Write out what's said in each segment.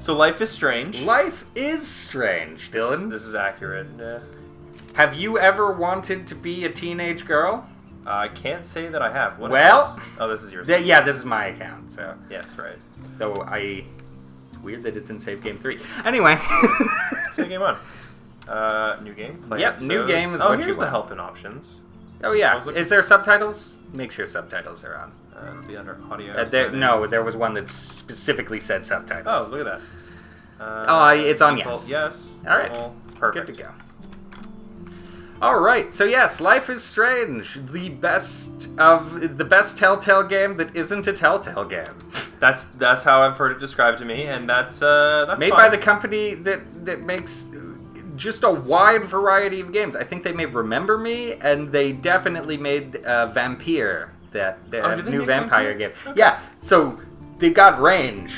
So Life is Strange. Life is strange, Dylan. This is accurate. Have you ever wanted to be a teenage girl? I can't say that I have. What is Well, this? Oh, this is yours. Yeah, this is my account, so. Yes, right. Though it's weird that it's in Save Game 3. Anyway. Save game on. New game. Play Yep, new episodes. game is oh, what you here's the want. help and options. Oh, yeah. looking- Is there subtitles? Make sure subtitles are on. It'll be under audio. No, there was one that specifically said subtitles. Oh, look at that. It's on default, yes. Yes. All right. Normal, perfect. Good to go. All right, so yes, Life is Strange, the best Telltale game that isn't a Telltale game. That's how I've heard it described to me, and that's made fine. by the company that makes just a wide variety of games. I think they made Remember Me, and they definitely made Vampire, that did they new make vampire Vampire? game. Okay. Yeah, so they've got range.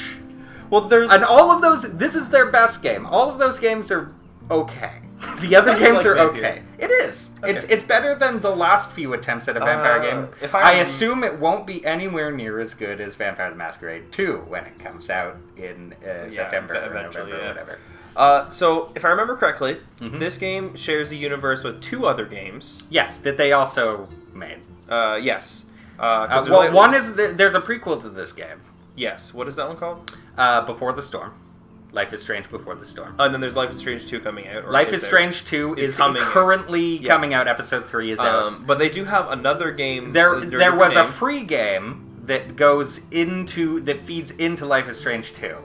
Well, there's And all of those, this is their best game. All of those games are okay. The other I do games like are Vampire. okay. It is. Okay. It's better than the last few attempts at a vampire game. if I I assume it won't be anywhere near as good as Vampire the Masquerade 2 when it comes out in September or eventually, November yeah. or whatever. So, if I remember correctly, Mhm. this game shares a universe with two other games. Yes, that they also made. Yes. 'Cause there's Well, like- one is there's a prequel to this game, Yes. What is that one called? Before the Storm. Life is Strange Before the Storm. And then there's Life is Strange 2 coming out. Or Life is there? Strange 2 is coming out. currently Yeah. coming out. Episode 3 is out. But they do have another game. There under was a name. free game that feeds into Life is Strange 2.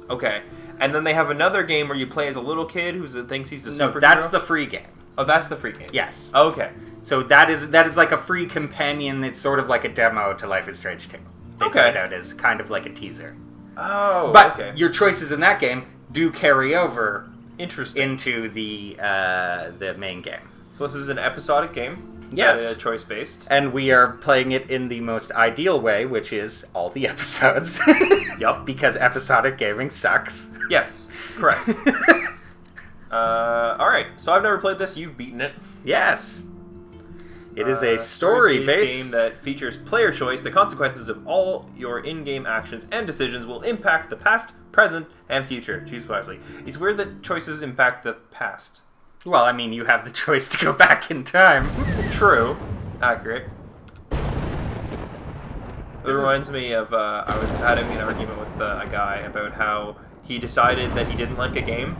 Okay. And then they have another game where you play as a little kid who thinks he's a No, superhero. that's the free game. Oh, that's the free game. Yes. Okay. So that is like a free companion. It's sort of like a demo to Life is Strange 2. They put Okay. it out as kind of like a teaser. Oh, But okay. your choices in that game do carry over Interesting. into the main game. So this is an episodic game. Yes. Choice-based. And we are playing it in the most ideal way, which is all the episodes. Yup. Because episodic gaming sucks. Yes. Correct. Alright. So I've never played this. You've beaten it. Yes. It is a Story-based story-based game that features player choice. The consequences of all your in-game actions and decisions will impact the past, present, and future. Choose wisely. It's weird that choices impact the past. Well, I mean, you have the choice to go back in time. True. Accurate. It This is- reminds me of, I was having an argument with a guy about how he decided that he didn't like a game,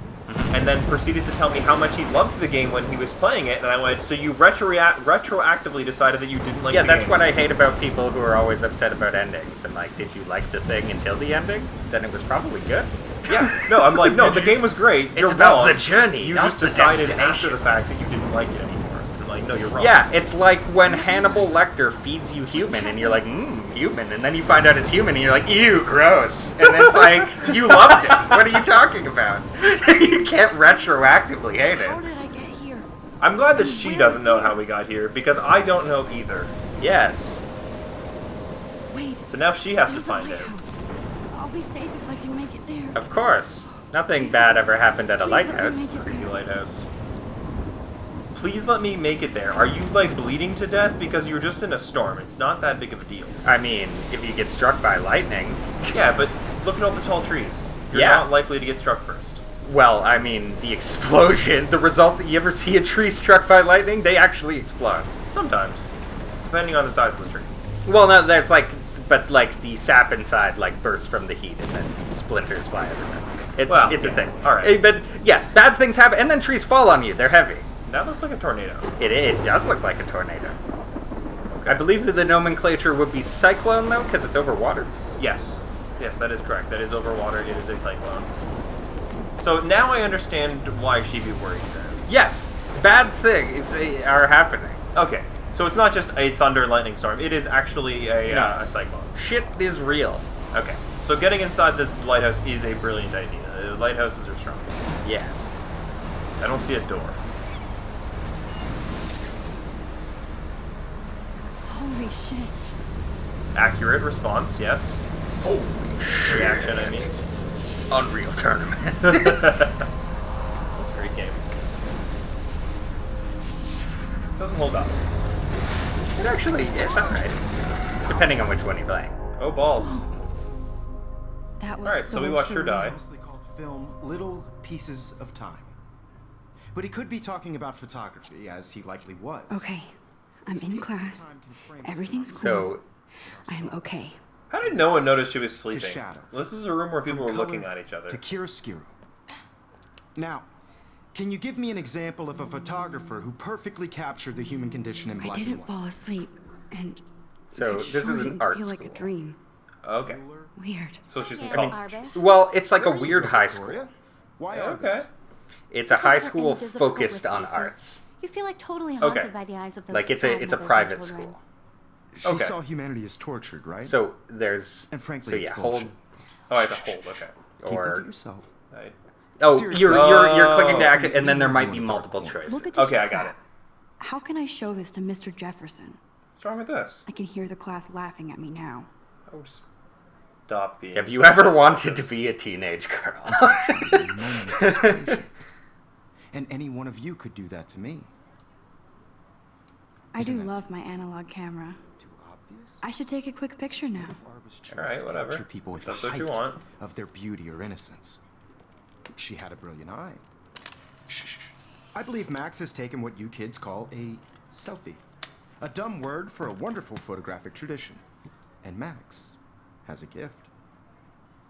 and then proceeded to tell me how much he loved the game when he was playing it, and I went, so you retroactively decided that you didn't like Yeah, the that's game. what I hate about people who are always upset about endings. And like, did you like the thing until the ending? Then it was probably good. Yeah, no, I'm like, no, the game was great. It's You're about wrong. the journey, You not just the decided destination. after the fact that you didn't like it anymore. I'm like, no, you're wrong. Yeah, it's like when Hannibal Lecter feeds you human, and you're like, human, and then you find out it's human, and you're like, ew, gross. And it's like, you loved it. What are you talking about? You can't retroactively hate How it. did I get here? I'm glad that she Where doesn't is know he? how we got here, because I don't know either. Yes. Wait. So now she has to there's the find out. lighthouse. I'll be safe if I can make it there. Of course. Nothing bad ever happened at a Please let me lighthouse. make it Creepy there. lighthouse. Please let me make it there. Are you, like, bleeding to death? Because you're just in a storm. It's not that big of a deal. I mean, if you get struck by lightning, Yeah, but look at all the tall trees. You're Yeah. not likely to get struck first. well, I mean, the explosion, the result that you ever see a tree struck by lightning, they actually explode. Sometimes. Depending on the size of the tree. Well, no, that's like, but like the sap inside like bursts from the heat and then splinters fly everywhere. It's Well, a yeah, thing. alright. But yes, bad things happen, and then trees fall on you. They're heavy. That looks like a tornado. It does look like a tornado. I believe that the nomenclature would be cyclone though, because it's over water. Yes. Yes, that is correct. That is over water. It is a cyclone. So now I understand why she'd be worried then. Yes, bad things are happening. Okay. So it's not just a thunder lightning storm. It is actually No. a cyclone. Shit is real. Okay. So getting inside the lighthouse is a brilliant idea. The lighthouses are strong. Yes. I don't see a door. Holy shit. Accurate response, yes. Holy Reaction, I mean. Unreal Tournament. That's a great game. Doesn't hold up. It actually, it's alright. Depending on which one you're playing. Oh, balls. That was Alright, so we watched her die. Mostly called film little pieces of time. But he could be talking about photography, as he likely was. Okay, I'm in class. Everything's cool. So, I am okay. How did no one notice she was sleeping? shadow. Well, this is a room where people were From looking color at each other. To chiaroscuro. Now, can you give me an example of a photographer who perfectly captured the human condition in I black and didn't white? fall asleep, and so it this sure is an didn't art feel school. like a dream. Okay. Weird. So she's in Yeah, college. Arbus. Well, it's like a There you weird go, high school. Victoria. Why Okay. Arbus? It's a high Because of her school images of focused hopeless on faces, arts. You feel like totally haunted Okay. by the eyes of those Like it's sad a mothers and private children. school. She Okay. saw humanity as tortured, right? So there's And frankly, so it's yeah, hold bullshit. Oh, I have to hold. Okay. Keep that to or yourself. I, oh Seriously. you're clicking to Oh. active, and then there might be Dark multiple corner. choices. Look at this Okay, I got crap. it. How can I show this to Mr. Jefferson? what's wrong with this? I can hear the class laughing at me now. Oh, stop being. Have you so ever wanted to self-conscious. be a teenage girl? And any one of you could do that to me. I Isn't do it? love my analog camera. Too obvious? I should take a quick picture now. If Arbus chose Alright, to whatever. capture people with That's the what you height want. of their beauty or innocence. She had a brilliant eye. Shh. I believe Max has taken what you kids call a selfie. A dumb word for a wonderful photographic tradition. And Max has a gift.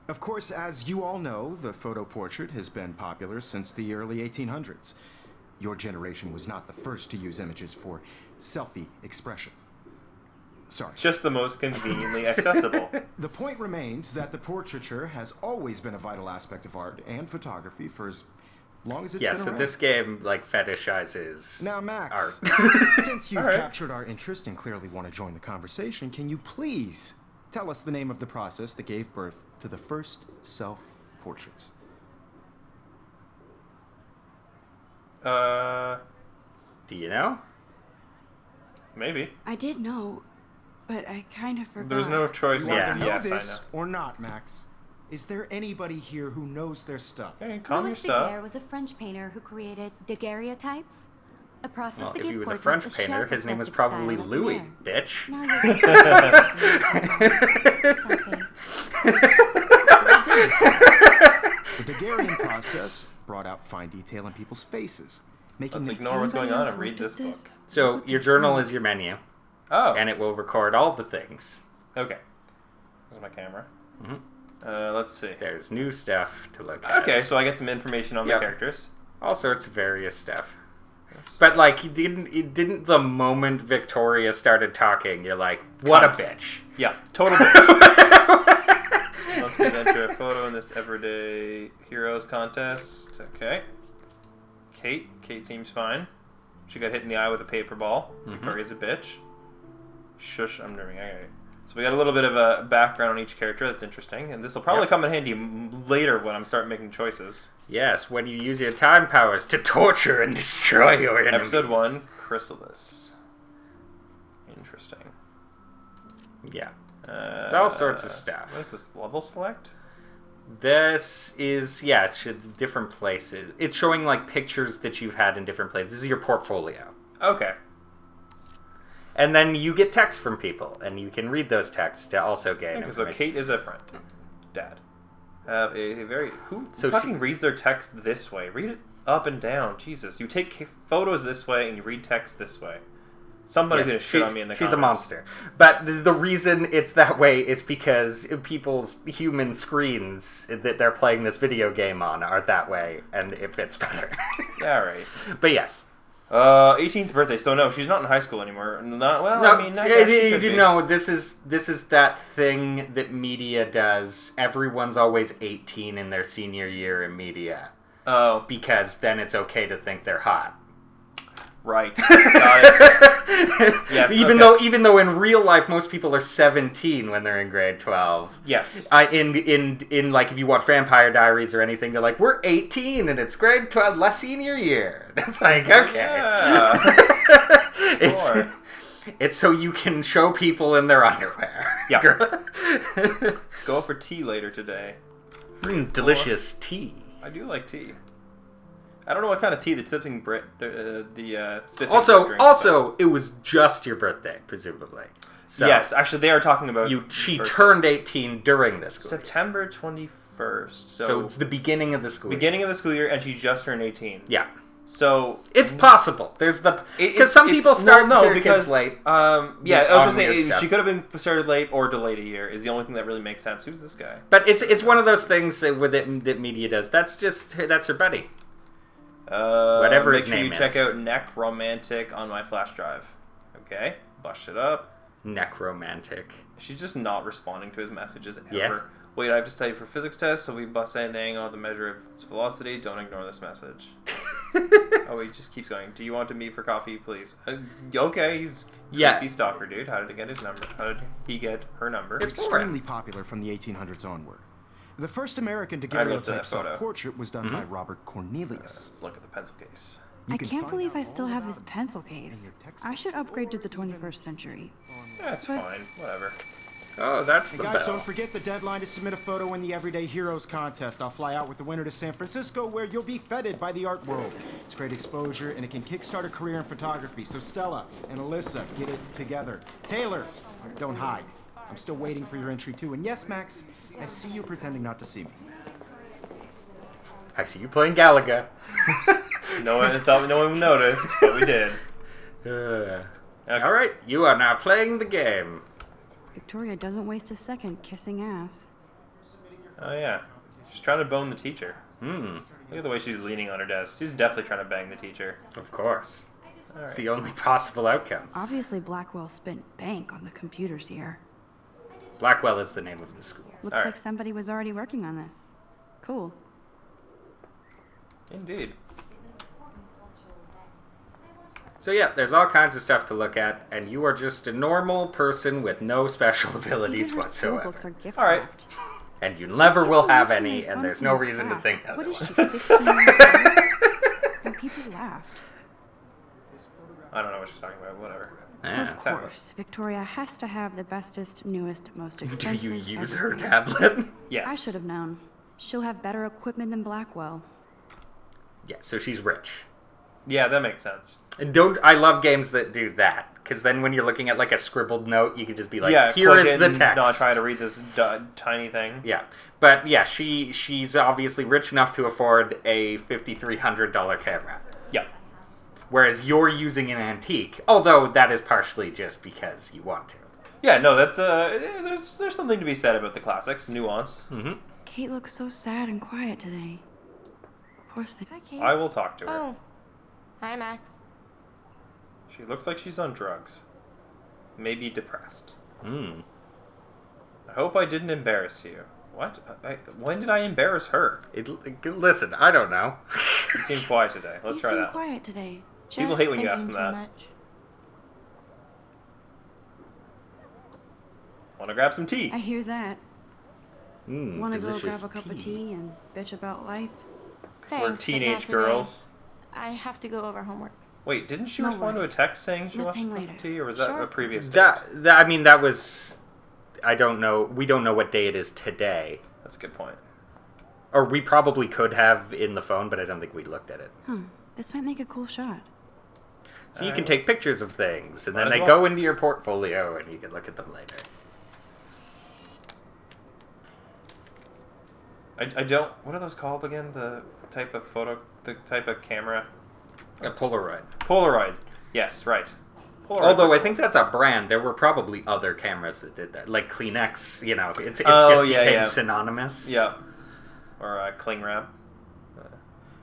Of course, as you all know, the photo portrait has been popular since the early 1800s. Your generation was not the first to use images for selfie expression. Sorry. Just the most conveniently accessible. The point remains that the portraiture has always been a vital aspect of art and photography for as long as it's Yeah, been so around. this game like fetishizes Now, Max, art. since you've All right. captured our interest and clearly want to join the conversation, can you please tell us the name of the process that gave birth to the first self-portraits? Do you know? Maybe. I did know, but I kind of forgot. There's no choice. You Yeah. either know Yes, I this know. or not, Max. Is there anybody here who knows their stuff? Hey, calm your Louis stuff. Daguerre was a French painter who created daguerreotypes, a process Well, that if gave he was a portraits French a sharp, painter, his name was reflective probably style like Louis, an bitch. Now you're The Daguerrean process brought out fine detail in people's faces, making Let's them ignore what's going on and Anybody read else this looked at book. So your journal is your menu, Oh. and it will record all the things. Okay. This is my camera. Mhm. Let's see. There's new stuff to look at. Okay, so I get some information on Yep. the characters. All sorts of various stuff. But like, it didn't the moment Victoria started talking, you're like, what Cunt. a bitch. Yeah, total bitch. Let's get enter a photo in this Everyday Heroes contest. Okay. Kate seems fine. She got hit in the eye with a paper ball. Victoria's a bitch. Shush, I'm nerving. Okay. So we got a little bit of a background on each character. That's interesting, and this will probably Yep. come in handy later when I'm starting making choices. Yes, when you use your time powers to torture and destroy your enemies. Episode 1, Chrysalis. Interesting. Yeah. It's all sorts of stuff. What is this? Level select? This is, yeah, it's different places. It's showing like pictures that you've had in different places. This is your portfolio. Okay. And then you get texts from people, and you can read those texts to also gain Okay, so information. Kate is a friend. Dad. Who So fucking reads their text this way? Read it up and down. Jesus. You take photos this way and you read text this way. Somebody's Yeah, gonna shit on me in the she's comments. a monster. But the reason it's that way is because people's human screens that they're playing this video game on are that way, and it fits better. Yeah, right. But yes. 18th birthday. So no, she's not in high school anymore. Not well. No, I mean, I guess she could be. this is that thing that media does. Everyone's always 18 in their senior year in media Oh, because then it's okay to think they're hot. right. Got it. Yes. even okay. though in real life most people are 17 when they're in grade 12. Yes. In like if you watch Vampire Diaries or anything, they're like, we're 18 and it's grade 12, less senior year. It's like, okay. Yeah. Sure. It's so you can show people in their underwear. Yeah. Go for tea later today. Delicious tea. I do like tea. I don't know what kind of tea the tipping spiffing Also, drinks, it was just your birthday, presumably. but- So yes, actually, they are talking about she birthday. turned 18 during this school year. September 24th. 1st. So it's the beginning of the school year. beginning of the school year, and she just turned 18. Yeah. So It's possible. There's the... Because some it's- people start well, their kids late. Yeah, I was on gonna say weird stuff. she could have been started late or delayed a year. Is the only thing that really makes sense. Who's this guy? But it's one of those things that media does. That's her buddy. Whatever make his sure name you is. check out Neck Romantic on my flash drive. Okay, bust it up. Necromantic. She's just not responding to his messages ever. Yeah. Wait, I have to study for physics test, so we bust anything on the measure of its velocity. Don't ignore this message. Oh, he just keeps going. Do you want to meet for coffee, please? Okay, he's Yeah. creepy stalker, dude. How did he get his number? How did he get her number? It's Extremely popular from the 1800s onward. The first American daguerreotype that photo. self-portrait was done by Robert Cornelius. Let's look at the pencil case. You I can can't find believe out I still all have about this it pencil in case. your textbook. I should upgrade to the 21st century. That's fine. Whatever. Oh, that's And the guys, bell. don't forget the deadline to submit a photo in the Everyday Heroes contest. I'll fly out with the winner to San Francisco, where you'll be feted by the art world. It's great exposure, and it can kickstart a career in photography. So Stella and Alyssa, get it together. Taylor, don't hide. I'm still waiting for your entry too. And yes, Max, I see you pretending not to see me. I see you playing Galaga. No one thought no one noticed, but we did. All right, you are now playing the game. Victoria doesn't waste a second kissing ass. Oh yeah, she's trying to bone the teacher. Hmm. Look at the way she's leaning on her desk. She's definitely trying to bang the teacher. Of course. All It's right. the only possible outcome. Obviously, Blackwell spent bank on the computers here. Blackwell is the name of the school. Looks Alright. like somebody was already working on this. Cool. Indeed. So yeah, there's all kinds of stuff to look at, and you are just a normal person with no special abilities Even her school whatsoever. books are gift Alright. wrapped. And you never will have Making any, fun and there's of no my reason to class. think What is otherwise. she, 15 years old? And people laughed. I don't know what she's talking about. Whatever. Yeah. Of course, Victoria has to have the bestest, newest, most Do expensive. you use her everything. tablet? Yes. I should have known. She'll have better equipment than Blackwell. Yeah, so she's rich. Yeah, that makes sense. And I love games that do that, because then when you're looking at like a scribbled note, you can just be like, yeah, here plug is in, the text. Not trying to read this tiny thing. Yeah, but yeah, she's obviously rich enough to afford a $5,300 camera. Yeah. Whereas you're using an antique, although that is partially just because you want to. Yeah, no, that's there's something to be said about the classics, nuanced. Mm-hmm. Kate looks so sad and quiet today. Poor thing. Hi, Kate. I will talk to her. Oh. Hi, Max. She looks like she's on drugs. Maybe depressed. Mm. I hope I didn't embarrass you. What? When did I embarrass her? Listen, I don't know. You seem quiet today. Let's you try seem that. quiet today. People Just hate when you ask thinking them too that. much. Want to grab some tea? I hear that. Want to go grab delicious a cup of tea and bitch about life? 'Cause we're Thanks, but not teenage today. girls. I have to go over homework. Wait, didn't she No respond to a worries. text saying she Let's wants hang a cup later. of tea, or was that Sure. a previous date? That I mean, that was. I don't know. We don't know what day it is today. That's a good point. Or we probably could have in the phone, but I don't think we looked at it. This might make a cool shot. So you can Alright. take pictures of things, and then Might they as go well. into your portfolio, and you can look at them later. I don't. What are those called again? The type of photo, the type of camera. A Polaroid. Polaroid. Yes, right. Polaroids Although are I think that's a brand. There were probably other cameras that did that, like Kleenex. You know, it's Oh, just yeah, became yeah. synonymous. Yeah. Or cling wrap.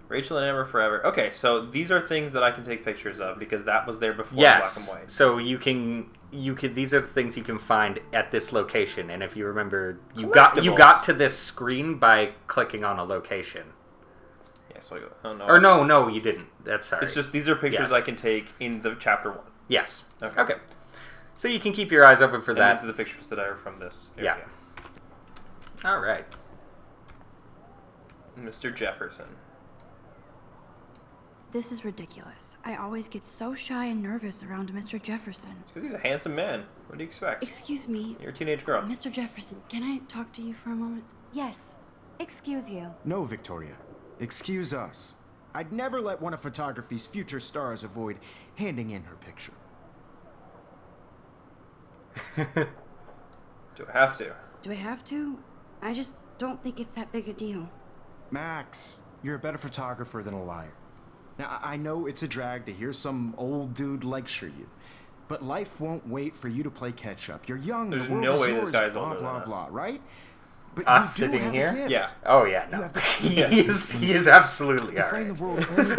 Rachel and Amber Forever. Okay, so these are things that I can take pictures of because that was there before Yes. black and white. So you can. These are the things you can find at this location, and if you remember, you got Collectibles. to this screen by clicking on a location. Yeah, so I go, oh no. Or no, you didn't. That's sorry. It's just these are pictures Yes. I can take in the chapter 1. yes. Okay. Okay. So you can keep your eyes open for And that. these are the pictures that are from this Yeah. area. All right. Mr. Jefferson. This is ridiculous. I always get so shy and nervous around Mr. Jefferson. Because he's a handsome man. What do you expect? Excuse me, You're a teenage girl. Mr. Jefferson, can I talk to you for a moment? Yes. Excuse you. No, Victoria. Excuse us. I'd never let one of photography's future stars avoid handing in her picture. Do I have to? Do I have to? I just don't think it's that big a deal. Max, you're a better photographer than a liar. Now, I know it's a drag to hear some old dude lecture you, but life won't wait for you to play catch up. You're young. There's the world no is way this yours, guy's blah, older blah, than blah, us. right? But Us you do sitting have here? a gift. Yeah. Oh yeah, You no. have the He is absolutely to frame the alright. world only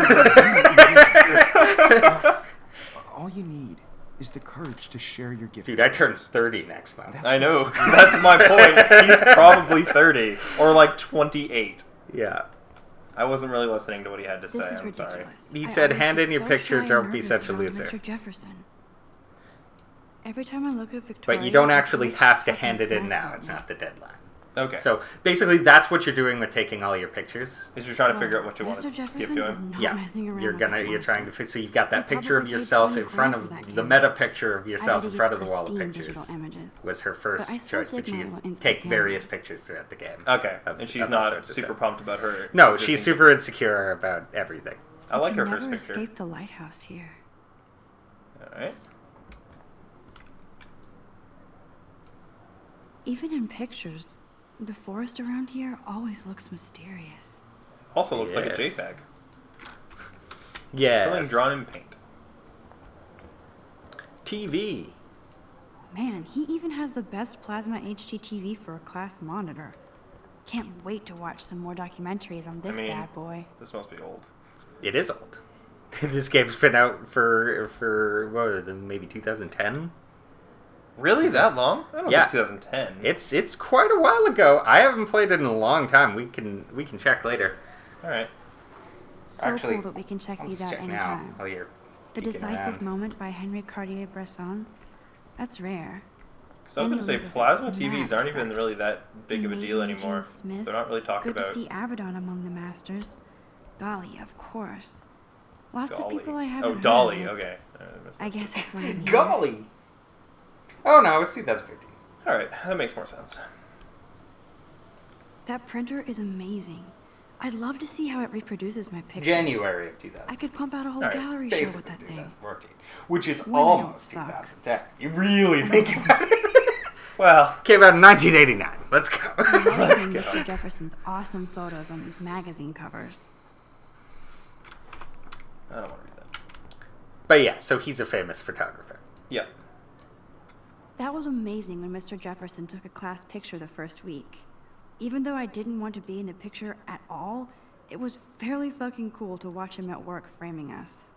by you. All you need is the courage to share your gift. Dude, with I turn others. 30 next month. That's I know. what's- That's my point. He's probably 30 or like 28. Yeah. I wasn't really listening to what he had to say. This is I'm sorry. ridiculous. He I said, always "Hand get in your so picture, shy and don't be nervous such a around loser." Mr. Jefferson. Every time I look at Victoria, But you don't I actually feel have to stuck hand it in small now. problem. It's not the deadline. Okay. So basically, that's what you're doing with taking all your pictures. is you're trying to Well, figure out what you want Mr. to give Jefferson to is him. not Yeah, messing around you're with gonna that you're trying monster. to. So you've got that He picture of probably paid yourself 20 in front grand of for that the camera. meta picture of yourself I in bet front he of the gets wall of pristine pictures. digital images. Was her But I first still choice, but take my you little instant take camera. various pictures throughout the game. Okay. of- And she's of not episodes of super stuff. pumped about her. No, existing- she's super insecure about everything. I like her can first never picture. escape the lighthouse here. Alright. Even in pictures, the forest around here always looks mysterious. Also looks like a Yes. JPEG. Yeah. Something drawn in paint. TV. Man, he even has the best plasma HD TV for a class monitor. Can't wait to watch some more documentaries on this mean- bad boy. This must be old. It is old. This game's been out for what was it, maybe 2010. Really? That long? I don't Yeah. think 2010. It's quite a while ago. I haven't played it in a long time. We can check later. Alright. So Actually, cool that we can check Let's these out check now. anytime. Oh, you're The peeking Decisive around. Moment by Henry Cartier-Bresson. That's rare. So I was Any going to say, look of plasma it's TVs mad aren't even respect. really that big of a deal Amazing anymore. Eugene Smith. They're not really talked Good about. to see Avedon among the masters. Dolly, of course. Lots of Dolly. people I haven't Oh, heard Dolly. of. Okay. I guess that's why I'm here. Golly. Oh no, it's 2015. Alright, that makes more sense. That printer is amazing. I'd love to see how it reproduces my pictures. January of I 2000. could pump out a whole Alright, gallery show with Basically that thing. 2014, which is Women don't almost suck. 2010. You really think about it? Well, Came out in 1989. Let's go. I love Let's seeing go. Mr. Jefferson's awesome photos on these magazine covers. I don't want to read that. But yeah, so he's a famous photographer. Yeah. That was amazing when Mr. Jefferson took a class picture the first week. Even though I didn't want to be in the picture at all, it was fairly fucking cool to watch him at work framing us.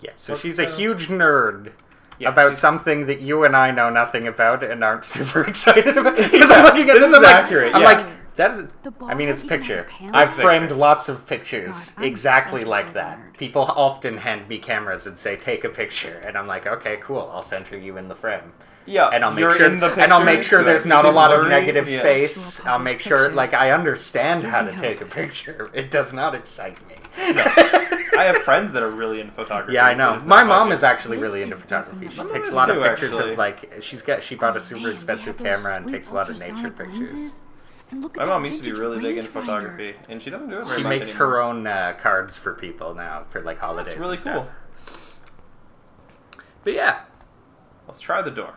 Yeah, so What, she's a huge nerd Yeah, about she's- something that you and I know nothing about and aren't super excited about. Because I'm looking at This this, is I'm like, accurate, I'm yeah. like, that is. The ball I mean, it's even has a picture. panel? I've Picture. framed lots of pictures God, I'm exactly such a like that. nerd. People often hand me cameras and say, "Take a picture," and I'm like, "Okay, cool. I'll center you in the frame." Yeah. And I'll make you're sure, in the and I'll make picture, sure the there's not a lot of blurry, negative yeah. space. Actual I'll make published sure, pictures. like, I understand how to Easy take a hope. picture. It does not excite me. No. I have friends that are really into photography. Yeah, I It know. is My not mom budget. is actually This really into is photography. definitely She My mom takes is a lot of too, pictures actually. of like she bought a Oh, super man, expensive they have camera and those takes a lot of sweet nature ultrasonic pictures. lenses. And look at My that mom used to be vintage really big into rangefinder. photography, and she doesn't do it very She much makes anymore. her own cards for people now for like holidays. That's really and stuff. cool. But yeah, Let's try the door.